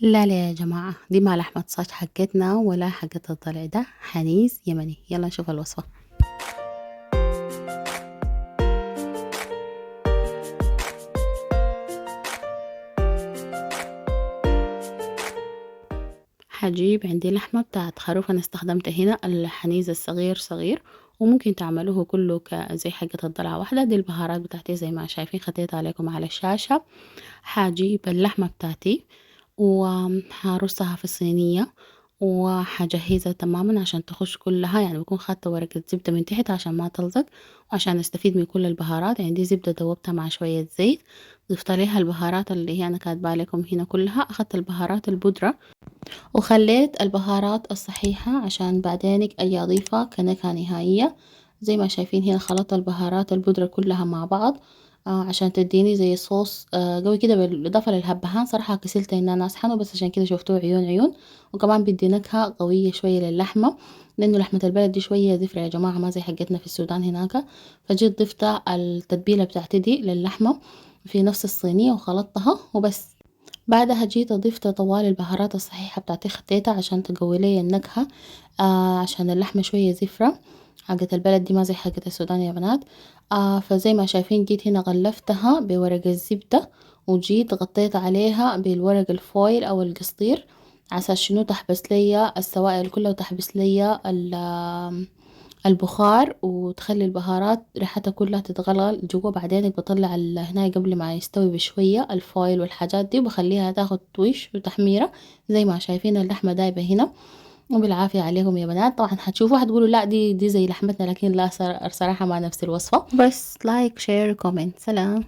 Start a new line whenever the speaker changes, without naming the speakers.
لا لا يا جماعة، دي ما لحمة صاج حقتنا ولا حقت الضلع، ده حنيذ يمني. يلا نشوف الوصفة. حجيب عندي لحمة بتاعت خروف، أنا استخدمت هنا الحنيذ الصغير صغير، وممكن تعملوه كله زي حقة الضلع واحدة. دي البهارات بتاعتي زي ما شايفين خطيتها عليكم على الشاشة. حجيب اللحمة بتاعتي وحرصها في الصينية، وحجهزها تماما عشان تخش كلها، يعني بكون خدت ورقة زبدة من تحت عشان ما تلزق، وعشان استفيد من كل البهارات. عندي زبدة دوبتها مع شوية زيت، ضفت عليها البهارات اللي هي انا كاتبه لكم هنا كلها. اخدت البهارات البودرة وخليت البهارات الصحيحة عشان بعدينك اجي اضيفها كنكهة نهائية. زي ما شايفين هنا خلطت البهارات البودرة كلها مع بعض عشان تديني زي صوص قوي كده، بالإضافة للهبهان. صراحة كسلت إن أنا أسحنه، بس عشان كده شفتوه عيون عيون. وكمان بدي نكهة قوية شوية للحمة، لأنه لحمة البلد دي شوية زفرة يا جماعة، ما زي حقتنا في السودان هناك. فجيت ضفت التتبيلة بتاعتي دي للحمة في نفس الصينية وخلطتها وبس. بعدها جيت ضفت طوال البهارات الصحيحة بتاعتي، خطيتها عشان تقوي لي النكهة. عشان اللحمة شوية زفرة، حقة البلد دي ما زي حقة السودان يا بنات. فزي ما شايفين جيت هنا غلفتها بورق الزبدة، وجيت غطيت عليها بالورق الفويل أو القصدير، عسى شنو تحبس لي السوائل كلها، وتحبس لي البخار، وتخلي البهارات ريحتها كلها تتغلغل جوا. بعدين بطلع هنا قبل ما يستوي بشوية الفويل والحاجات دي، وبخليها تاخد وش وتحميرة. زي ما شايفين اللحمة دايبة هنا، وبالعافية عليكم يا بنات. طبعا هتشوفوا هتقولوا لا دي زي لحمتنا، لكن لا، صراحة ما نفس الوصفة. بس لايك شير كومنت. سلام.